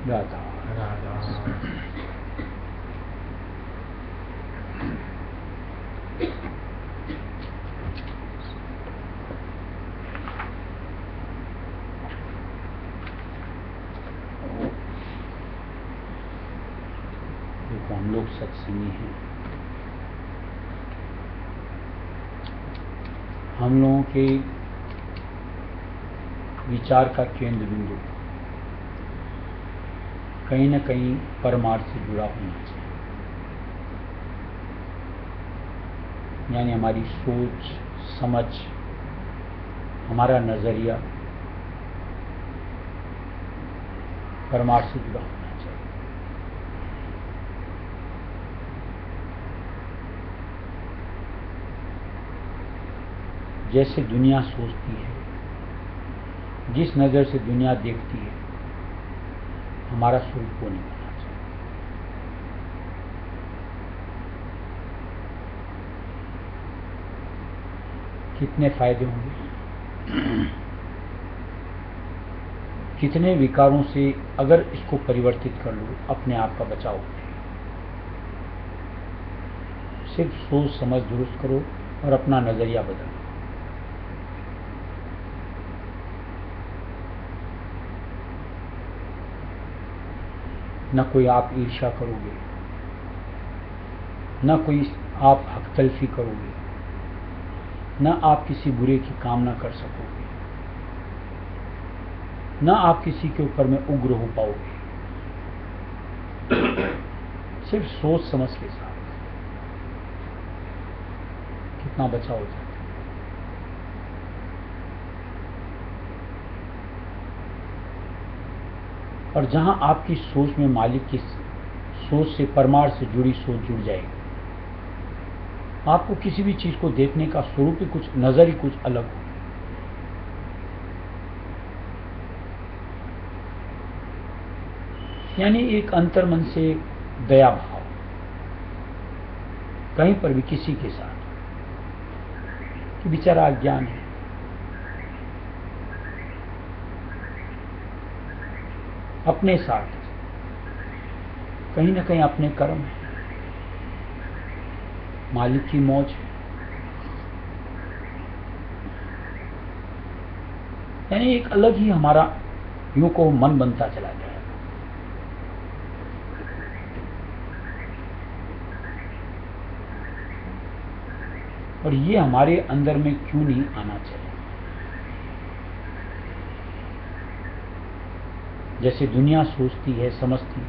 राधा राधा। देखो हम लोग सत्संगी हैं, हम लोगों के विचार का केंद्र बिंदु कहीं न कहीं परमार्थ से जुड़ा होना चाहिए। यानी हमारी सोच समझ, हमारा नजरिया परमार्थ से जुड़ा होना चाहिए। जैसे दुनिया सोचती है, जिस नजर से दुनिया देखती है, हमारा स्वरूप वो नहीं होना चाहिए। कितने फायदे होंगे, कितने विकारों से अगर इसको परिवर्तित कर लो, अपने आप का बचाव। सिर्फ सोच समझ दुरुस्त करो और अपना नजरिया बदलो। न कोई आप ईर्ष्या करोगे, न कोई आप हक तलफी करोगे, न आप किसी बुरे की कामना कर सकोगे, न आप किसी के ऊपर में उग्र हो पाओगे। सिर्फ सोच समझ के साथ कितना बचाव हो जाता है। और जहां आपकी सोच में मालिक की सोच से, परमार्थ से जुड़ी सोच जुड़ जाएगी, आपको किसी भी चीज को देखने का स्वरूप ही कुछ, नजर ही कुछ अलग हो। यानी एक अंतर्मन से दया भाव कहीं पर भी किसी के साथ कि बेचारा अज्ञान है, अपने साथ कहीं ना कहीं अपने कर्म है, मालिक की मौज है। यानी एक अलग ही हमारा यूं को मन बनता चला जाएगा। और ये हमारे अंदर में क्यों नहीं आना चाहिए। जैसे दुनिया सोचती है, समझती है,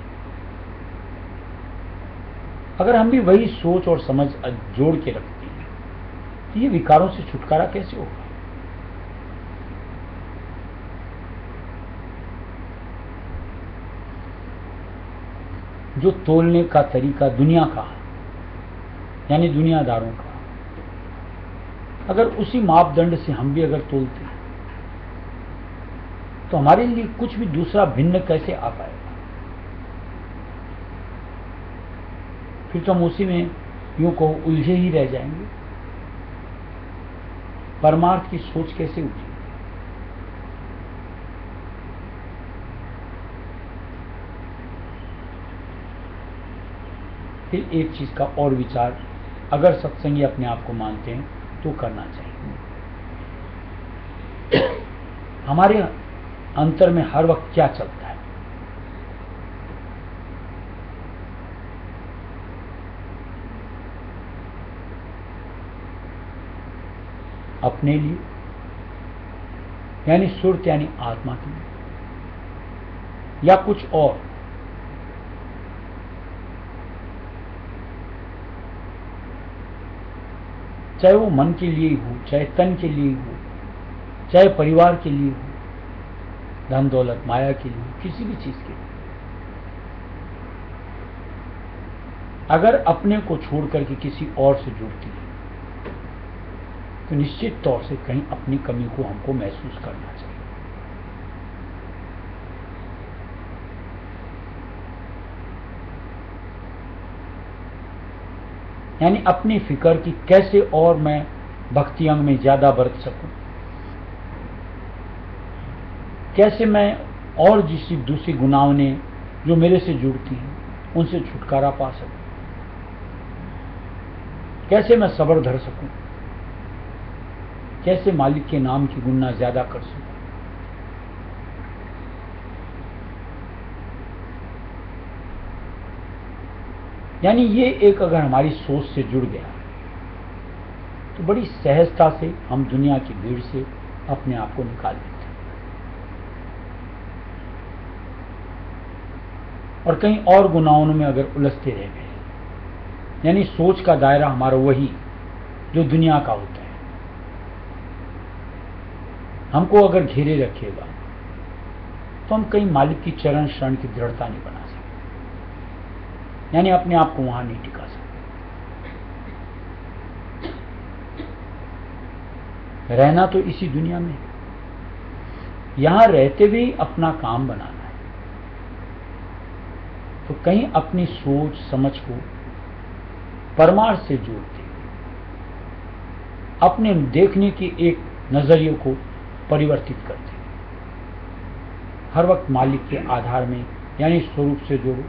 अगर हम भी वही सोच और समझ जोड़ के रखते हैं तो ये विकारों से छुटकारा कैसे होगा। जो तोलने का तरीका दुनिया का, यानी दुनियादारों का, अगर उसी मापदंड से हम भी अगर तोलते हैं तो हमारे लिए कुछ भी दूसरा भिन्न कैसे आ पाएगा। फिर तो हम उसी में यूं को उलझे ही रह जाएंगे। परमार्थ की सोच कैसे उठी। फिर एक चीज का और विचार अगर सत्संगी अपने आप को मानते हैं तो करना चाहिए। हमारे अंतर में हर वक्त क्या चलता है। अपने लिए, यानी सुरत यानी आत्मा के लिए, या कुछ और। चाहे वो मन के लिए हो, चाहे तन के लिए हो, चाहे परिवार के लिए हो, धन दौलत माया के लिए, किसी भी चीज के लिए। अगर अपने को छोड़ करके किसी और से जुड़ती है तो निश्चित तौर से कहीं अपनी कमी को हमको महसूस करना चाहिए। यानी अपनी फिक्र की कैसे और मैं भक्ति अंग में ज्यादा बरत सकूं, कैसे मैं और जिस दूसरी गुनाहों ने जो मेरे से जुड़ती हैं, उनसे छुटकारा पा सकूं? कैसे मैं सब्र धर सकूं? कैसे मालिक के नाम की गुणना ज्यादा कर सकूं? यानी ये एक अगर हमारी सोच से जुड़ गया तो बड़ी सहजता से हम दुनिया की भीड़ से अपने आप को निकाल लेते हैं। और कहीं और गुनाहों में अगर उलझते रह गए, यानी सोच का दायरा हमारा वही जो दुनिया का होता है, हमको अगर घेरे रखेगा तो हम कहीं मालिक की चरण शरण की दृढ़ता नहीं बना सकते, यानी अपने आप को वहां नहीं टिका सकते। रहना तो इसी दुनिया में, यहां रहते भी अपना काम बनाना है, तो कहीं अपनी सोच समझ को परमार्थ से जोड़ते, अपने देखने के एक नजरिए को परिवर्तित करते, हर वक्त मालिक के आधार में, यानी स्वरूप से जोड़ो,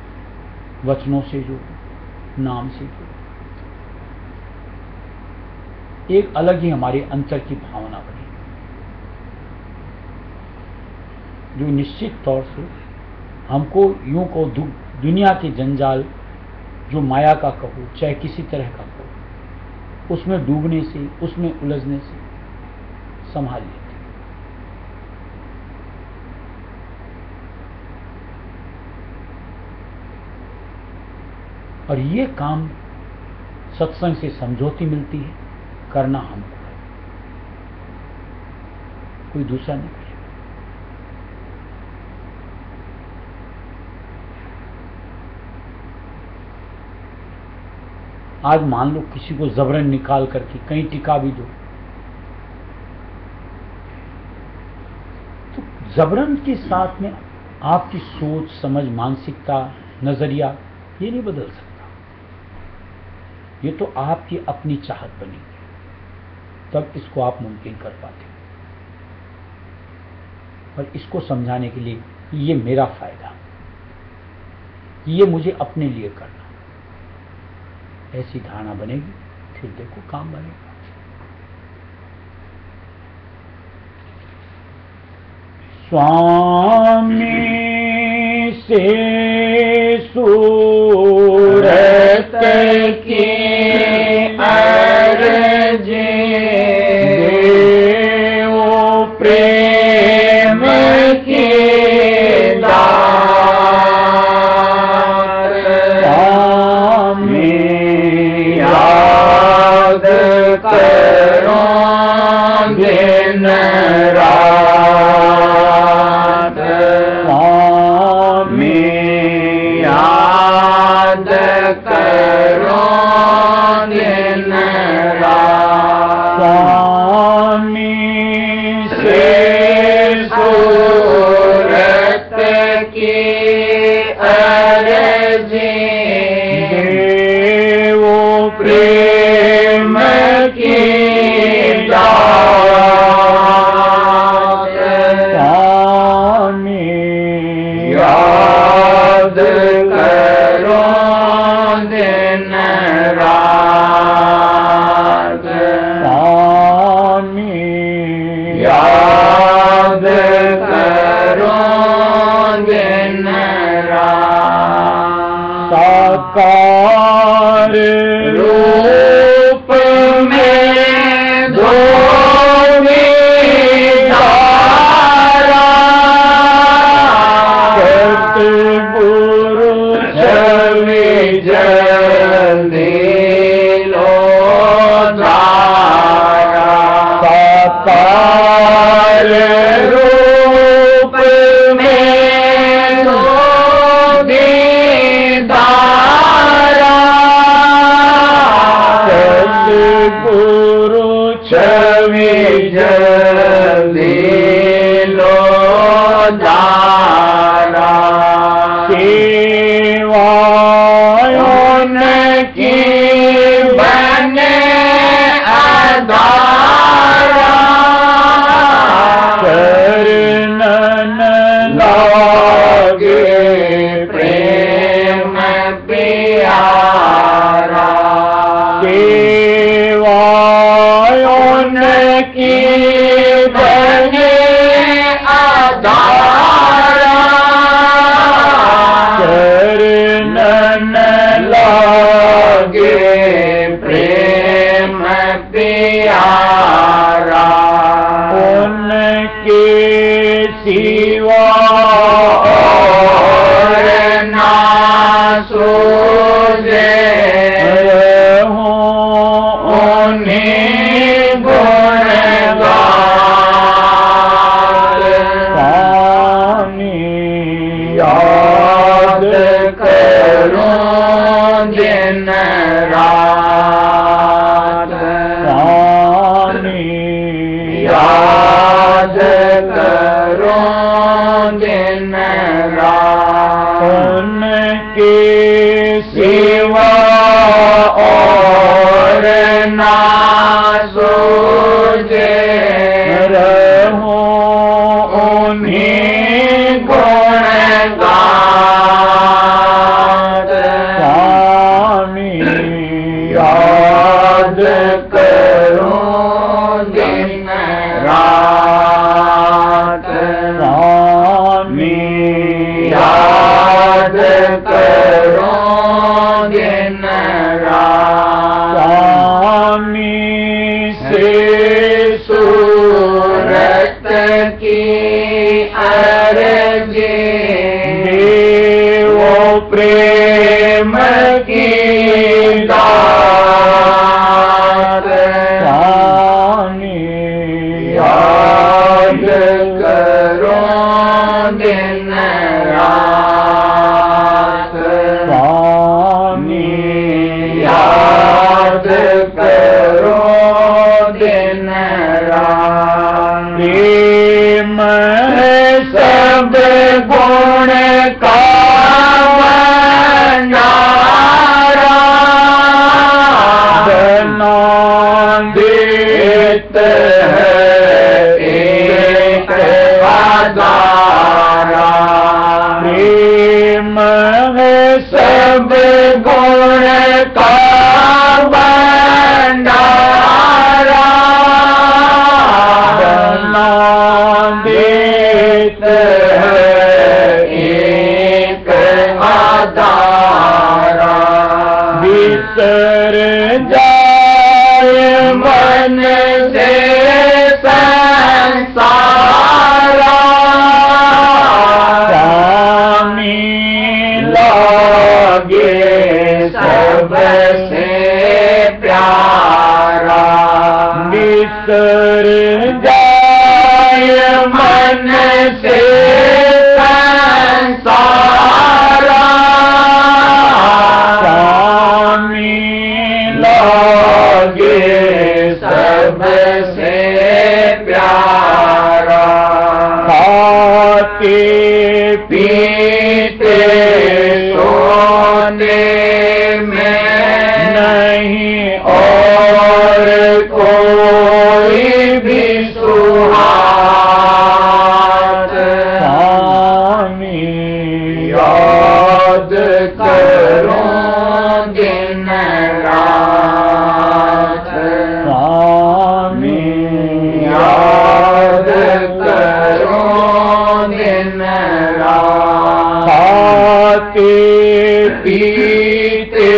वचनों से जोड़ो, नाम से जोड़ो। एक अलग ही हमारे अंतर की भावना बनी, जो निश्चित तौर से हमको यूं को दुनिया के जंजाल, जो माया का कहो चाहे किसी तरह का कहो, उसमें डूबने से, उसमें उलझने से संभाल लेते। और ये काम सत्संग से समझौती मिलती है, करना हमको है, कोई दूसरा नहीं करेगा। आज मान लो किसी को जबरन निकाल करके कहीं टिका भी दो, तो जबरन के साथ में आपकी सोच समझ, मानसिकता, नजरिया ये नहीं बदल सकता। ये तो आपकी अपनी चाहत बनी, तब इसको आप मुमकिन कर पाते हो। और इसको समझाने के लिए ये मेरा फायदा, ये मुझे अपने लिए करना, ऐसी धारणा बनेगी, फिर देखो काम बनेगा। स्वामी से सूरत की अर्जी, देवो प्रेम की दात, स्वामी याद करो दिन रात, स्वामी याद करो दिन रात, स्वामी से सूरत की अर्जी, देवो प्रेम की दात, स्वामी याद करो दिन रात, स्वामी याद करो दिन रात। साकार रूप में धोनी धारा, सतगुरु छवि जल्दी लो धारा, साकार रूप में धोनी धारा, सतगुरु छवि जल्दी लो धारा, सेवायों की बने आधारा, शरणन लागे सिवा और ना सूझे, उन्हीं गुणगान याद करूं दिन रात, याद करूं दिन रात। उनके सिवा और ना सूझे, रहूं उन्हीं गुणगान स्वामी, याद करूं दिन रात स्वामी, याद करूं दिन रात। स्वामी से सूरत की अर्जी, वो प्रेम की दात स्वामी, याद करूं दिन रात स्वामी, याद करूं दिन रात। प्रेम सब गुण का भंडारा, बना देत है एक आधारा। प्रेम सब गुण का भंडारा, बना देत है एक आधारा। बिसर जाए मन से संसारा, स्वामी लागे सबसे प्यारा। बिसर जाए मन से संसारा, स्वामी लागे सबसे प्यारा। खाते पीते सोने में नहीं और कोई भी सुहाग स्वामी, याद करूं दिन रात स्वामी, याद करूं दिन रात। खाते पीते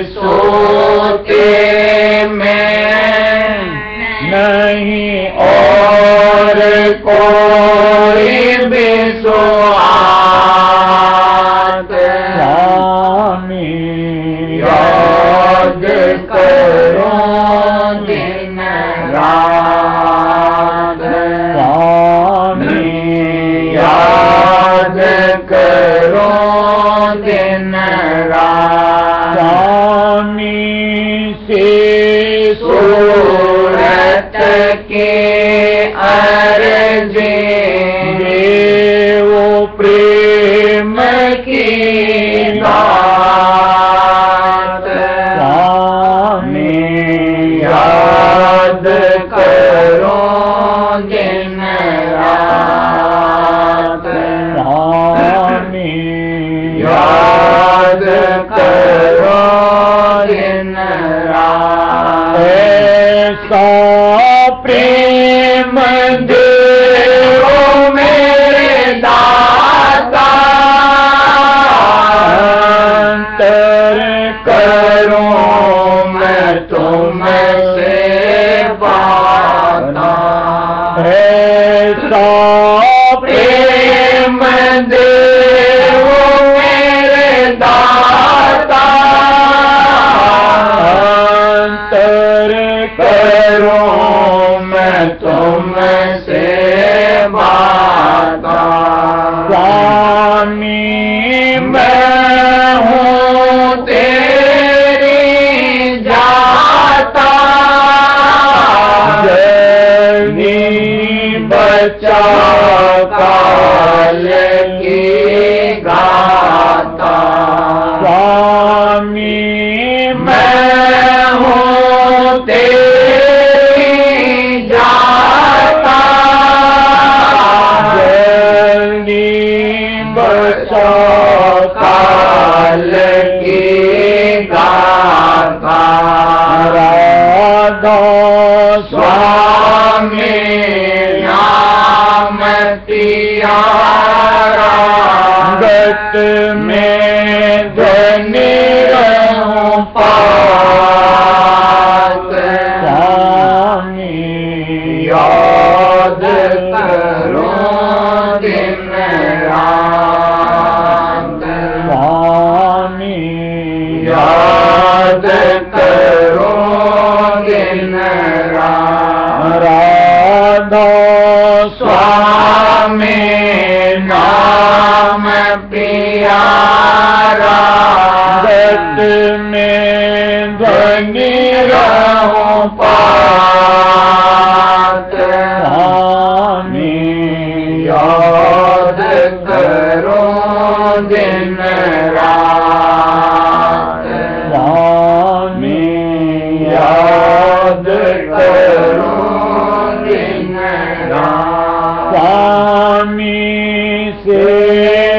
सोते में नहीं और कोई भी सुहाग स्वामी, याद करूं दिन रात स्वामी, याद करूं दिन रात। स्वामी से सूरत के अर्जी, वो प्रेम की दात स्वामी, याद करूं दिन रात स्वामी, याद करूं दिन रात। ऐसा प्रेम दे ओ मेरे दाता, की गाता। स्वामी मैं हूँ तेरी जाता, जल्दी बचाओ काल की गाथा। राधा स्वामी नाम तियारा, गत में धनी रहूं पात। स्वामी याद करूं दिन रात, स्वामी याद करूं दिन रात। राधा स्वामी नाम प्यारा, गत में धनी रहूं पात। स्वामी याद करूं दिन रात, स्वामी याद करूं दिन रात। स्वामी से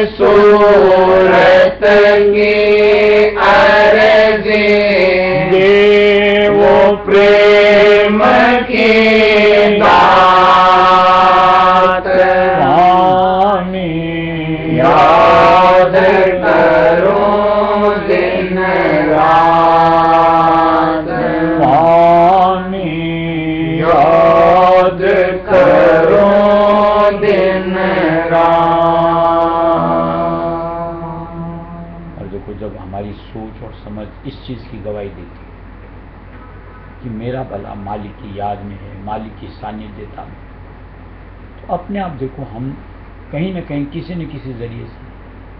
सूरत की अर्जी, देवो प्रेम की दात। स्वामी याद करूं दिन रात, स्वामी याद करूं दिन रात। और देखो, जब हमारी सोच और समझ इस चीज की गवाही देती है कि मेरा भला मालिक की याद में है, मालिक की सानिध्यता में, तो अपने आप देखो हम कहीं न कहीं किसी न किसी जरिए से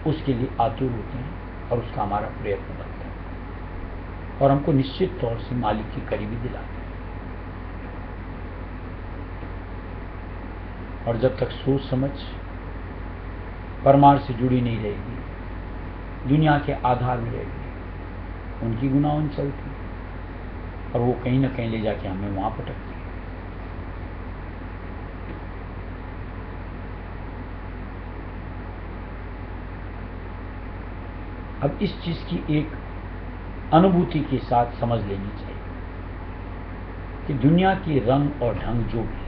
उसके लिए आतुर होते हैं और उसका हमारा प्रयत्न बनता है और हमको निश्चित तौर से मालिक की करीबी दिलाते हैं। और जब तक सोच समझ परमार्थ से जुड़ी नहीं रहेगी, दुनिया के आधार में रहेगी, उनकी गुनाहों चलती और वो कहीं ना कहीं ले जाके हमें वहां पटकती है। अब इस चीज की एक अनुभूति के साथ समझ लेनी चाहिए कि दुनिया की रंग और ढंग जो भी,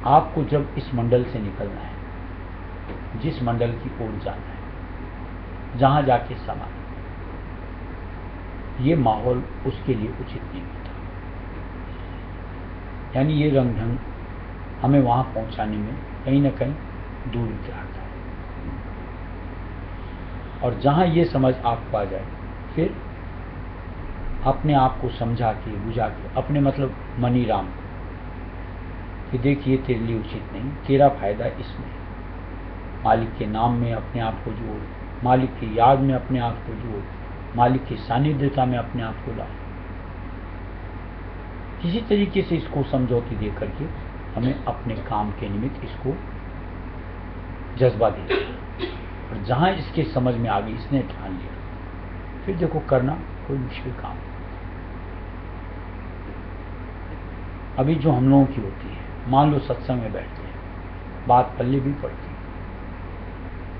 आपको जब इस मंडल से निकलना है, जिस मंडल की ओर जाना है, जहां जाके समा, ये माहौल उसके लिए उचित नहीं होता। यानी ये रंग ढंग हमें वहां पहुंचाने में कहीं ना कहीं दूर गिराता है। और जहां ये समझ आपको आ जाए, फिर अपने आप को समझा के बुझा के, अपने मतलब मनी राम को, कि देखिए तेरे लिए उचित नहीं, तेरा फायदा इसमें, मालिक के नाम में अपने आप को जोड़, मालिक की याद में अपने आप को जोड़, मालिक की सानिध्यता में अपने आप को लाओ। किसी तरीके से इसको समझौती दे करके हमें अपने काम के निमित्त इसको जज्बा दे, और जहां इसके समझ में आ गई, इसने ठान लिया, फिर देखो करना कोई मुश्किल काम नहीं। अभी जो हम लोगों की होती है, मान लो सत्संग में बैठते हैं, बात पल्ले भी पड़ती है,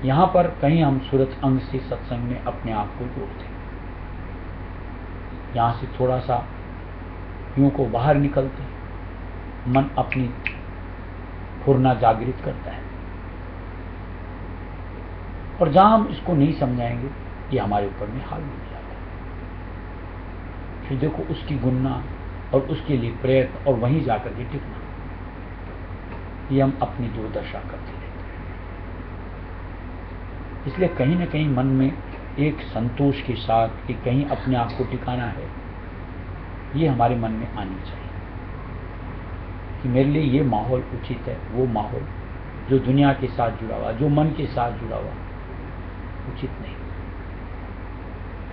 यहां पर कहीं हम सूरज अंग से सत्संग में अपने आप को जोड़ते हैं, यहां से थोड़ा सा यूं को बाहर निकलते हैं, मन अपनी फुरना जागृत करता है, और जहां हम इसको नहीं समझाएंगे, ये हमारे ऊपर में हावी हो जाता है। फिर देखो उसकी गुणना और उसके लिए प्रयत्न और वहीं जाकर के टिकना, ये हम अपनी दुर्दशा करते रहते हैं। इसलिए कहीं ना कहीं मन में एक संतोष के साथ कि कहीं अपने आप को टिकाना है, ये हमारे मन में आनी चाहिए कि मेरे लिए ये माहौल उचित है, वो माहौल जो दुनिया के साथ जुड़ा हुआ, जो मन के साथ जुड़ा हुआ, उचित नहीं।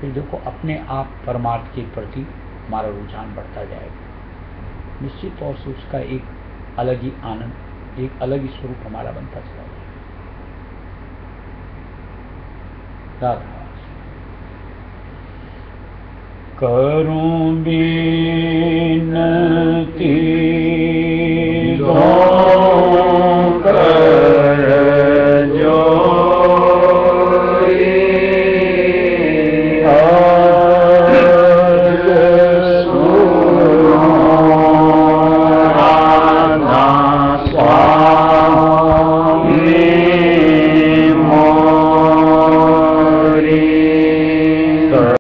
फिर देखो अपने आप परमार्थ के प्रति हमारा रुझान बढ़ता जाएगा, निश्चित तौर से उसका एक अलग ही आनंद एक अलग ही स्वरूप हमारा बनता चला जाए। राधा करूं बिन